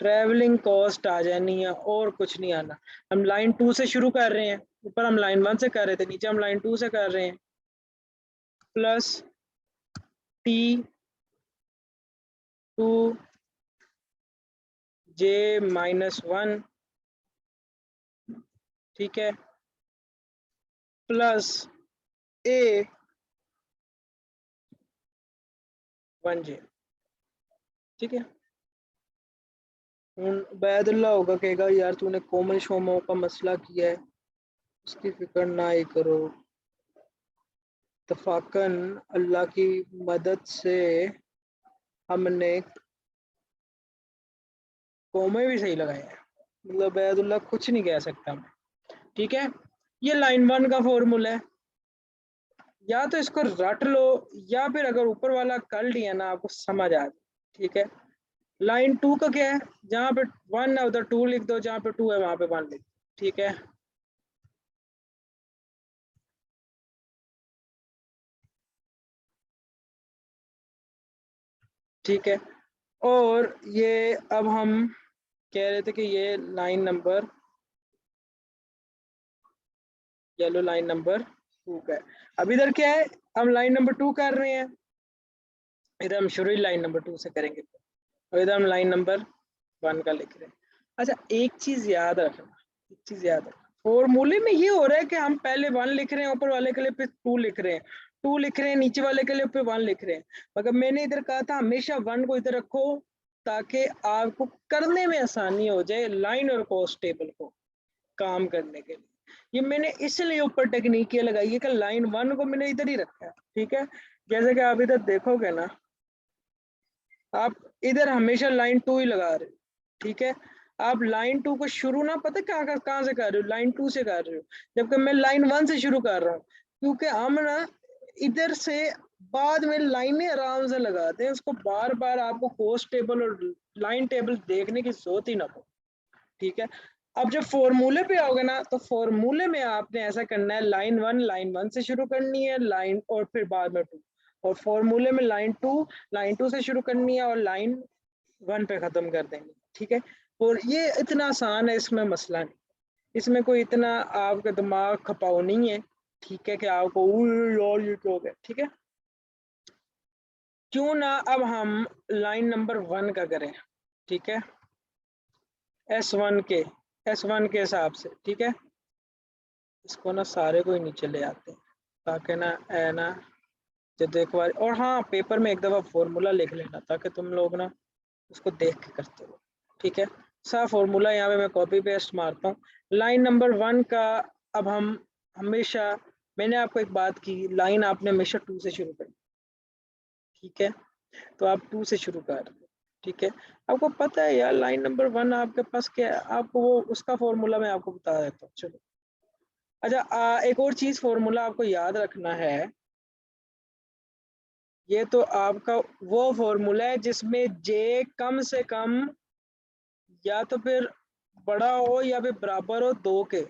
ट्रैवलिंग कॉस्ट आ जानी है और कुछ नहीं आना। हम लाइन 2 से शुरू कर रहे हैं, ऊपर हम लाइन 1 से कर रहे थे, नीचे हम लाइन 2 से कर रहे हैं, प्लस T2J -1, ठीक है, प्लस A1J, ठीक है। बैदुल्ला होगा, कहेगा यार तूने कोमल शोमो का मसला किया है, उसकी फिक्र ना ही करो, इत्तफाकन अल्लाह की मदद से हमने कोमे भी सही लगाए हैं, मतलब बैदुल्ला कुछ नहीं कह सकता, ठीक है। ये लाइन 1 का फॉर्मूला है, या तो इसको रट लो या फिर अगर ऊपर वाला कर लिया ना आपको समझ आ जाए, ठीक है। लाइन 2 का क्या है, जहाँ पे 1 है उधर 2 लिख दो, जहाँ पे 2 है वहां पे 1 लिख दो, ठीक है। ठीक है, और ये अब हम कह रहे थे कि ये line number, yellow line number 2 का है। अब इधर क्या है, हम लाइन नंबर 2 कर रहे हैं, इधर हम शुरू ही लाइन नंबर 2 से करेंगे, और इधर हम लाइन नंबर 1 का लिख रहे हैं। अच्छा एक चीज याद रखना, एक चीज याद रखना, फॉर्मूले में ये हो रहा है कि हम पहले 1 लिख रहे हैं ऊपर वाले के लिए, फिर 2 लिख रहे हैं, 2 लिख रहे हैं नीचे वाले के लिए, फिर 1 लिख रहे हैं, मगर मैंने इधर कहा था हमेशा 1 को इधर रखो ताकि आपको करने में आसानी हो जाए, लाइन और कॉस्ट टेबल को काम करने के लिए। ये मैंने इसलिए ऊपर टेक्निक ये लगाई है कि लाइन 1 को मैंने इधर ही रखा है, ठीक है। जैसे कि आप इधर देखोगे ना, आप इधर हमेशा लाइन 2 ही लगा रहे हो, ठीक है। आप लाइन 2 को शुरू ना पता कहाँ से कर रहे हो, लाइन 2 से कर रहे हो, जबकि मैं लाइन 1 से शुरू कर रहा हूँ, क्योंकि हम ना इधर से बाद में लाइनें आराम से लगाते हैं, उसको बार बार आपको कॉस्ट टेबल और लाइन टेबल देखने की जरूरत ही ना हो, ठीक है। अब जब फॉर्मूले पे आओगे ना, तो फॉर्मूले में आपने ऐसा करना है, लाइन 1 से शुरू करनी है, लाइन और फिर बाद में 2, और फॉर्मूले में लाइन टू से शुरू करनी है और लाइन 1 पे खत्म कर देंगे, ठीक है। और ये इतना आसान है, इसमें मसला नहीं, इसमें कोई इतना आपका दिमाग खपाऊ नहीं है, ठीक है, कि आपको यार ये क्या हो गया, ठीक है। क्यों ना अब हम लाइन नंबर 1 का करें, ठीक है, S1 के हिसाब से, ठीक है। इसको ना सारे को ही नीचे ले आते हैं ताकि ना है ना, जब एक बार, और हाँ पेपर में एक दफ़ा फॉर्मूला लिख लेना ताकि तुम लोग ना उसको देख के करते हो, ठीक है। सा फॉर्मूला यहाँ पे मैं कॉपी पेस्ट मारता हूँ, लाइन नंबर 1 का। अब हम हमेशा, मैंने आपको एक बात की, लाइन आपने हमेशा 2 से शुरू करनी, ठीक है, तो आप 2 से शुरू कर, ठीक है। आपको पता है यार लाइन नंबर 1 आपके पास क्या है, आपको वो उसका फॉर्मूला मैं आपको बता देता हूँ, चलो। अच्छा एक और चीज फॉर्मूला आपको याद रखना है, ये तो आपका वो फॉर्मूला है जिसमें जे कम से कम या तो फिर बड़ा हो या फिर बराबर हो 2 के,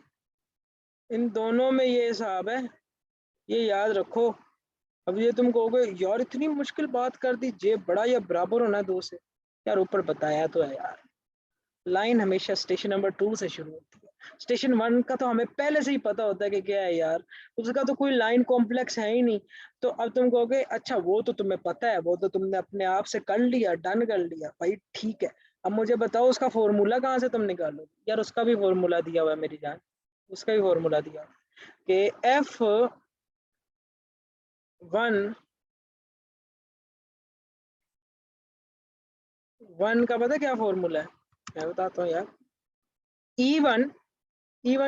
इन दोनों में ये हिसाब है, ये याद रखो। अब ये तुम कहोगे यार इतनी मुश्किल बात कर दी, जे बड़ा या बराबर होना 2 से, यार ऊपर बताया तो है यार, लाइन हमेशा स्टेशन नंबर 2 से शुरू होती है। स्टेशन 1 का तो हमें पहले से ही पता होता है कि क्या है यार, उसका तो कोई लाइन कॉम्प्लेक्स है ही नहीं। तो अब तुम कहोगे अच्छा वो तो तुम्हें पता है, वो तो तुमने अपने आप से कर लिया, डन कर लिया भाई, ठीक है। अब मुझे बताओ उसका फॉर्मूला कहाँ से तुम निकालोगे? यार उसका भी फॉर्मूला दिया हुआ है मेरी जान, उसका भी फॉर्मूला दिया हुआ है कि F1 का पता क्या फॉर्मूला है? मैं बताता हूँ यार। E1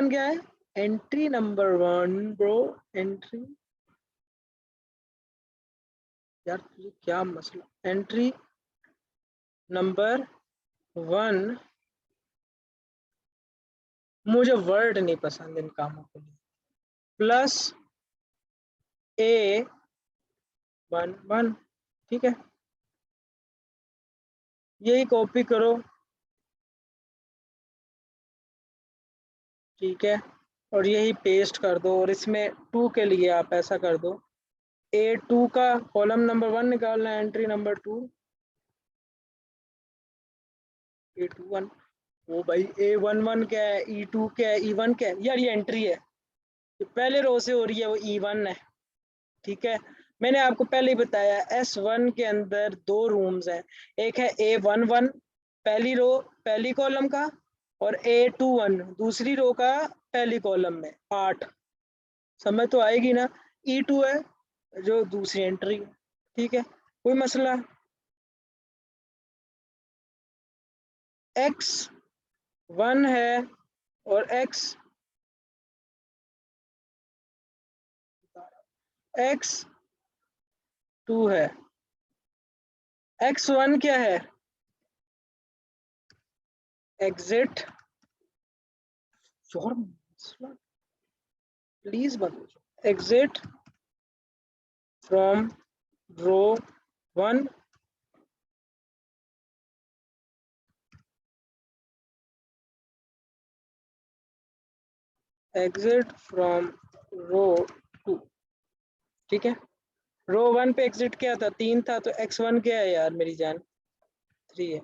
क्या है? एंट्री नंबर 1 ब्रो, एंट्री, यार तुझे क्या मसला, एंट्री नंबर 1, मुझे वर्ड नहीं पसंद इन कामों के लिए, प्लस A11, ठीक है, यही कॉपी करो, ठीक है, और यही पेस्ट कर दो, और इसमें 2 के लिए आप ऐसा कर दो, A2 का कॉलम नंबर 1 निकालना है, एंट्री नंबर 2, A21, ओ भाई A11 क्या है, E2 क्या है, E1 क्या है, यार ये एंट्री है, जो पहले रो से हो रही है वो E1 है, ठीक है। मैंने आपको पहले ही बताया S1 के अंदर 2 रूम्स हैं, एक है A11 पहली रो पहली कॉलम का, और A21 दूसरी रो का पहली कॉलम में 8, समझ तो आएगी ना। E2 है जो दूसरी एंट्री है, ठीक है, कोई मसला। X1 है और X2 है। X1 क्या है? एग्जिट, प्लीज बंद, exit from row 1, exit from row 2, ठीक है। रो 1 पे एग्जिट क्या था? 3 था, तो X1 क्या है यार मेरी जान? 3 है।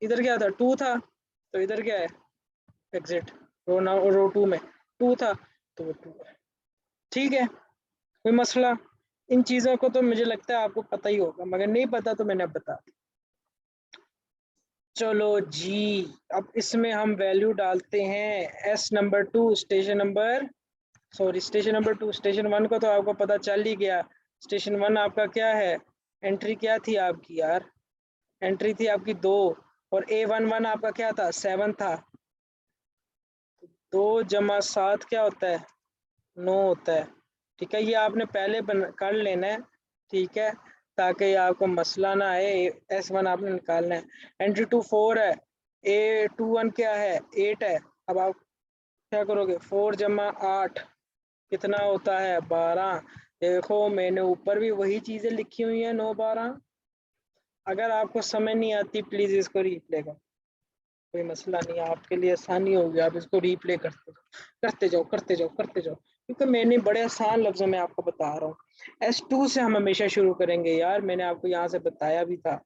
इधर क्या था? 2 था, तो इधर क्या है? एग्जिट, रो 2 में 2 था, तो वो 2 है, ठीक है, कोई मसला। इन चीज़ों को तो मुझे लगता है आपको पता ही होगा, मगर नहीं पता तो मैंने अब बता दी। चलो जी, अब इसमें हम वैल्यू डालते हैं S number 2 station number, sorry station number 2, station 1 को तो आपको पता चल ही गया। स्टेशन 1 आपका क्या है? एंट्री क्या थी आपकी यार? एंट्री थी आपकी 2, और A11 आपका क्या था? 7 था। 2 जमा 7 क्या होता है? 9 होता है, ठीक है। ये आपने पहले कर लेना है, ठीक है, ताकि आपको मसला ना आए। S1 आपने निकालना है। एंट्री 2 4 है, A21 क्या है? 8 है। अब आप क्या करोगे? 4 जमा 8 कितना होता है? 12। देखो मैंने ऊपर भी वही चीजें लिखी हुई है, 9 12। अगर आपको समझ नहीं आती प्लीज इसको रीप्ले करो, कोई मसला नहीं है, आपके लिए आसानी होगी, आप इसको रीप्ले करते जाओ करते जाओ करते जाओ, क्योंकि मैंने बड़े आसान लफ्जों में आपको बता रहा हूँ। S2 से हम हमेशा शुरू करेंगे यार, मैंने आपको यहाँ से बताया भी था,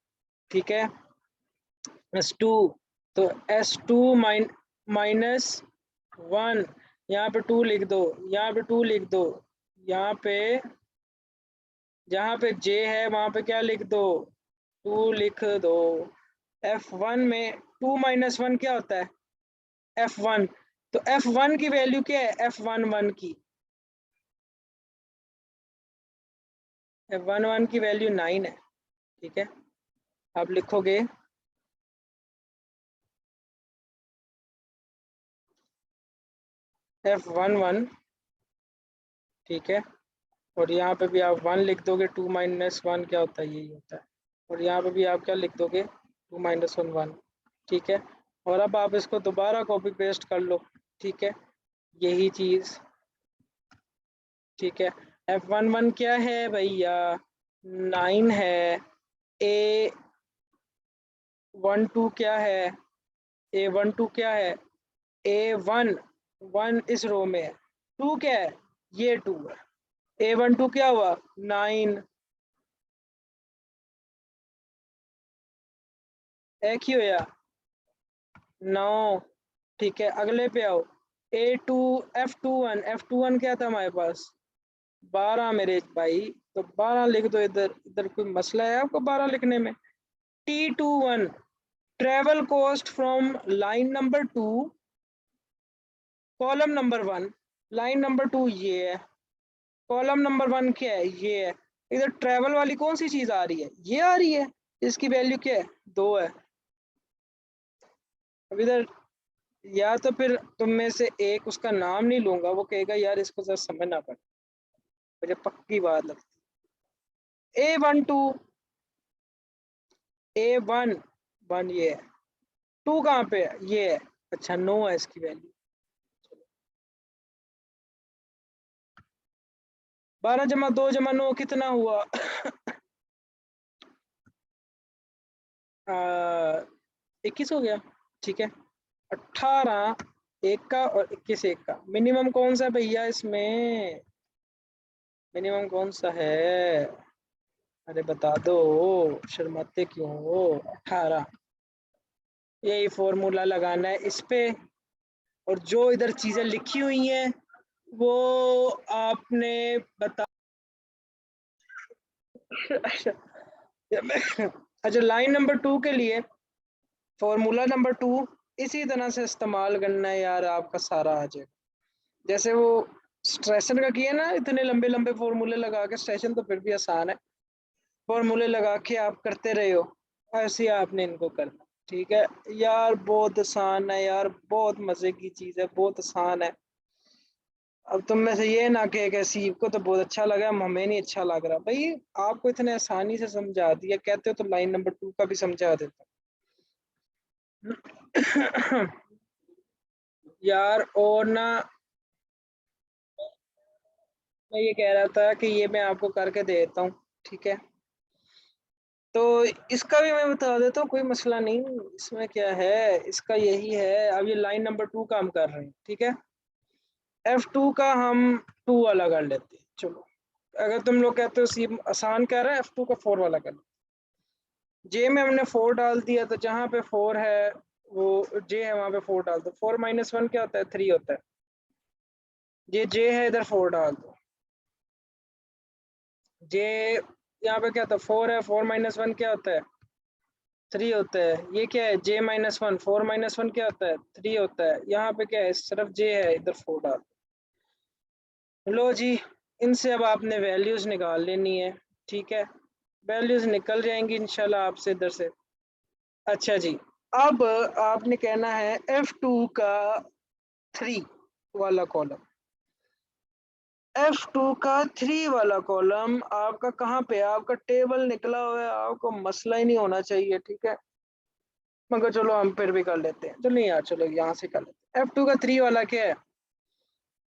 ठीक है। S2, तो S2 माइनस 1, यहाँ पे 2 लिख दो, यहाँ पे 2 लिख दो, यहाँ पे जहाँ पे J है वहां पे क्या लिख दो? 2 लिख दो। F1 में 2 माइनस 1 क्या होता है? F1, तो F1 की वैल्यू क्या है? F11 की, F11 की वैल्यू 9 है, ठीक है। आप लिखोगे F11, ठीक है, और यहाँ पे भी आप 1 लिख दोगे, 2 माइनस 1 क्या होता है? यही होता है, और यहाँ पे भी आप क्या लिख दोगे? 2 माइनस 1 1, ठीक है। और अब आप इसको दोबारा कॉपी पेस्ट कर लो, ठीक है, यही चीज़, ठीक है। F11 क्या है भैया? 9 है। A12 क्या है? A12 क्या है? A1 1 इस रो में है। 2 क्या है? ये 2 है। A12 क्या हुआ? 9। एक ही होया 9। ठीक है, अगले पे आओ। A2 F21 क्या था हमारे पास? 12 मेरे भाई। तो 12 लिख दो इधर। इधर कोई मसला है आपको 12 लिखने में? T21 travel cost from line number 2 column number 1। Line number 2 ये है, कॉलम नंबर 1 क्या है? ये है। इधर ट्रेवल वाली कौन सी चीज आ रही है? ये आ रही है। इसकी वैल्यू क्या है? 2 है। अब इधर या तो फिर तुम में से एक उसका नाम नहीं लूंगा, वो कहेगा यार इसको जरा समझना पड़े, मुझे पक्की बात लगती। A12 A1 1 ये है। 2 कहाँ पे है? ये है। अच्छा 9 है इसकी वैल्यू। 12 जमा 2 जमा 9 कितना हुआ? 21 हो गया। ठीक है। 18 एक का और 21 एक का। मिनिमम कौन सा भैया इसमें? मिनिमम कौन सा है? अरे बता दो, शर्माते क्यों हो? 18। यही फॉर्मूला लगाना है इस पे। और जो इधर चीजें लिखी हुई हैं वो आपने बता। अच्छा, लाइन नंबर 2 के लिए फॉर्मूला नंबर 2 इसी तरह से इस्तेमाल करना है यार, आपका सारा आ जाएगा। जैसे वो स्ट्रेशन का किया ना, इतने लंबे लंबे फॉर्मूले लगा के। स्ट्रेशन तो फिर भी आसान है, फॉर्मूले लगा के आप करते रहे हो, ऐसे ही आपने इनको करना। ठीक है यार, बहुत आसान है यार, बहुत मजे की चीज है, बहुत आसान है। अब तुम में से ये ना कहे सीप को तो बहुत अच्छा लगा, हमें नहीं अच्छा लग रहा भाई। आपको इतने आसानी से समझा दिया, कहते हो तो लाइन नंबर 2 का भी समझा देता यार। और ना, मैं ये कह रहा था कि ये मैं आपको करके दे देता हूँ। ठीक है, तो इसका भी मैं बता देता हूँ, कोई मसला नहीं। इसमें क्या है, इसका यही है। अब ये लाइन नंबर 2 का हम कर रहे हैं। ठीक है, F2 का हम 2 वाला कर लेते हैं। चलो, अगर तुम लोग कहते हो सी आसान कर रहा है, F2 का 4 वाला कर लो। जे में हमने 4 डाल दिया, तो जहां पे 4 है वो जे है, वहां पे 4 डाल दो। 4 माइनस 1 क्या होता है? 3 होता है। ये जे है, इधर 4 डाल दो। जे यहाँ पे क्या होता है? 4 है, 4 माइनस 1 क्या होता है? 3 होता है। ये क्या है? जे माइनस 1। 4 माइनस 1 क्या होता है? 3 होता है। यहाँ पे क्या है? सिर्फ जे है, इधर 4 डाल दो। लो जी, इनसे अब आपने वैल्यूज निकाल लेनी है। ठीक है, वैल्यूज निकल जाएंगी इंशाल्लाह आपसे इधर से। अच्छा जी, अब आपने कहना है F2 का 3 वाला कॉलम। F2 का 3 वाला कॉलम आपका कहाँ पे है? आपका टेबल निकला हुआ है, आपको मसला ही नहीं होना चाहिए। ठीक है, मगर चलो हम फिर भी कर लेते हैं। चलो यार, चलो यहाँ से कर लेते हैं। F2 का 3 वाला क्या है?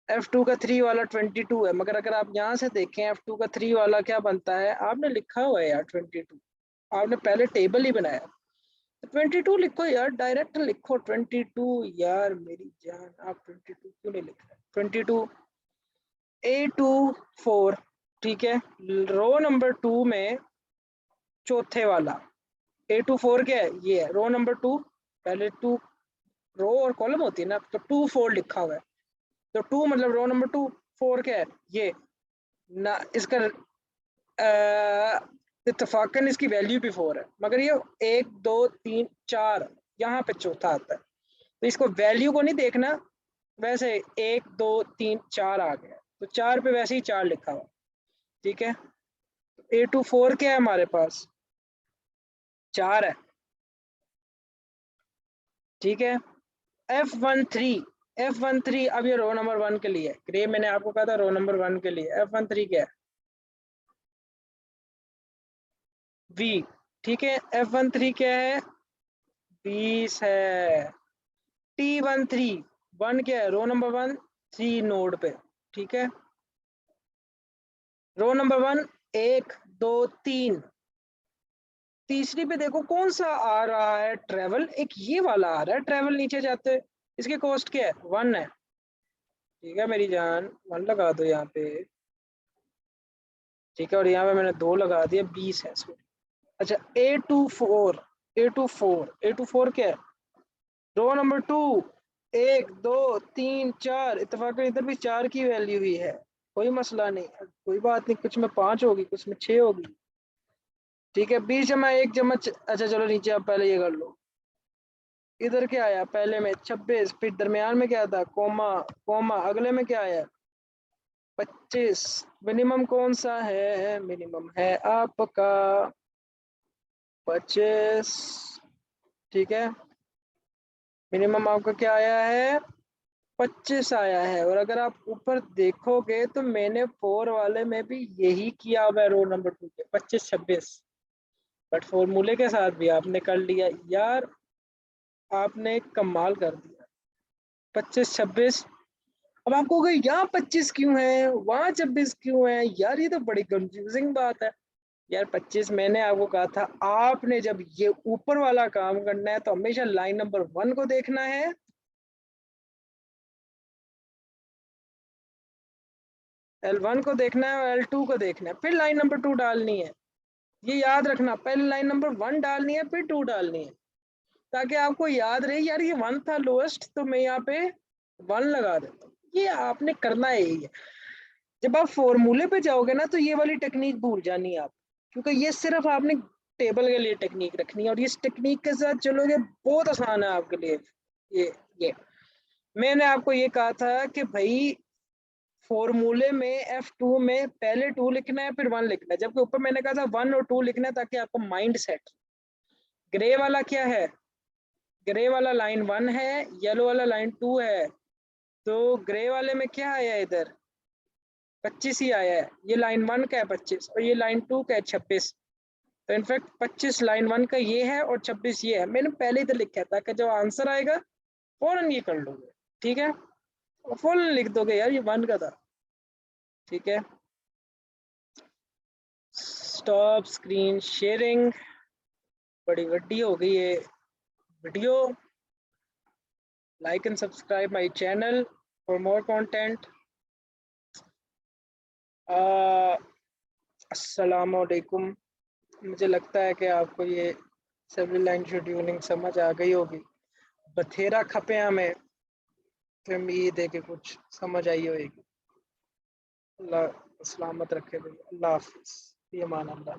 F2 का 3 वाला 22 है। मगर अगर आप यहाँ से देखें, F2 का 3 वाला क्या बनता है? आपने लिखा हुआ है यार 22। आपने पहले टेबल ही बनाया। 22 लिखो यार, डायरेक्ट लिखो 22। यार मेरी जान, आप 22 क्यों नहीं लिख रहे? 22 A24। ठीक है, रो नंबर 2 में चौथे वाला A24 क्या है? ये है रो नंबर 2। पहले 2 रो और कॉलम होती है ना, तो 24 लिखा हुआ है। तो 2 मतलब रो नंबर 2। 4 क्या है? ये ना, इसका इत्तेफाकन इसकी वैल्यू भी 4 है, मगर ये 1 2 3 4 यहाँ पे चौथा आता है। तो इसको वैल्यू को नहीं देखना, वैसे 1 2 3 4 आ गया, तो 4 पे वैसे ही 4 लिखा हुआ। ठीक है, A24 क्या है हमारे पास? 4 है। ठीक है, F13 अब ये रो नंबर 1 के लिए, ये मैंने आपको कहा था रो नंबर 1 के लिए। F13 क्या है? V। ठीक है, F13 क्या है? 20 है। T13 1 क्या है? रो नंबर 1 3 नोड पे। ठीक है, रो नंबर 1 1 2 3, तीसरी पे देखो कौन सा आ रहा है ट्रेवल, एक ये वाला आ रहा है ट्रेवल नीचे जाते, इसकी कॉस्ट क्या है 1 है। ठीक है मेरी जान, 1 लगा दो यहाँ पे। ठीक है, और यहाँ पे मैंने 2 लगा दिया, 20 है इसमें। अच्छा A24 क्या है, रो नंबर 2 1 2 3 4, इत्तेफाक इधर भी 4 की वैल्यू ही है, कोई मसला नहीं, कोई बात नहीं, कुछ में 5 होगी कुछ में 6 होगी। ठीक है, 20 जमा 1, अच्छा चलो नीचे आप पहले ये कर लो। इधर क्या आया पहले में 26, फिर दरमियान में क्या था कोमा, कोमा अगले में क्या आया 25। मिनिमम कौन सा है, मिनिमम है आपका 25। ठीक है, मिनिमम आपका क्या आया है 25 आया है। और अगर आप ऊपर देखोगे तो मैंने 4 वाले में भी यही किया हुआ है, रो नंबर 2 के 25 26, बट फॉर्मूले के साथ भी आपने कर लिया यार, आपने कमाल कर दिया 25 26। अब आपको कहोगे यहाँ 25 क्यों है वहां 26 क्यों है यार, ये तो बड़ी कंफ्यूजिंग बात है। यार 25 मैंने आपको कहा था, आपने जब ये ऊपर वाला काम करना है तो हमेशा लाइन नंबर 1 को देखना है, L1 को देखना है और L2 को देखना है, फिर लाइन नंबर 2 डालनी है। ये याद रखना, पहले लाइन नंबर 1 डालनी है फिर 2 डालनी है, ताकि आपको याद रहे यार ये 1 था लोएस्ट तो मैं यहाँ पे 1 लगा देता हूँ। ये आपने करना है यही है। जब आप फॉर्मूले पे जाओगे ना तो ये वाली टेक्निक भूल जानी है आप, क्योंकि ये सिर्फ आपने टेबल के लिए टेक्निक रखनी है, और इस टेक्निक के साथ चलोगे बहुत आसान है आपके लिए। ये मैंने आपको ये कहा था कि भाई फॉर्मूले में F2 में पहले 2 लिखना है फिर 1 लिखना है, जबकि ऊपर मैंने कहा था 1 और 2 लिखना है ताकि आपको माइंड सेट। ग्रे वाला क्या है, ग्रे वाला लाइन 1 है, येलो वाला लाइन 2 है, तो ग्रे वाले में क्या आया इधर 25 ही आया है। ये लाइन 1 का है 25 और ये लाइन 2 का है 26, तो इनफैक्ट 25 लाइन 1 का ये है और 26 ये है। मैंने पहले इधर लिखा था कि जब आंसर आएगा फौरन ये कर लोगे। ठीक है, फौरन लिख दोगे यार ये 1 का था। ठीक है, स्टॉप स्क्रीन शेयरिंग, बड़ी वड्डी हो गई है video. Like and subscribe my channel for more content. अस्सलाम वालेकुम। मुझे लगता है कि आपको ये असेंबली लाइन शेड्यूलिंग समझ आ गई होगी, बथेरा खपे हमें, तो उम्मीद है कि कुछ समझ आई होगी। अल्लाह सलामत रखे भाई, अल्लाह हाफिज़, ये मान अल्लाह।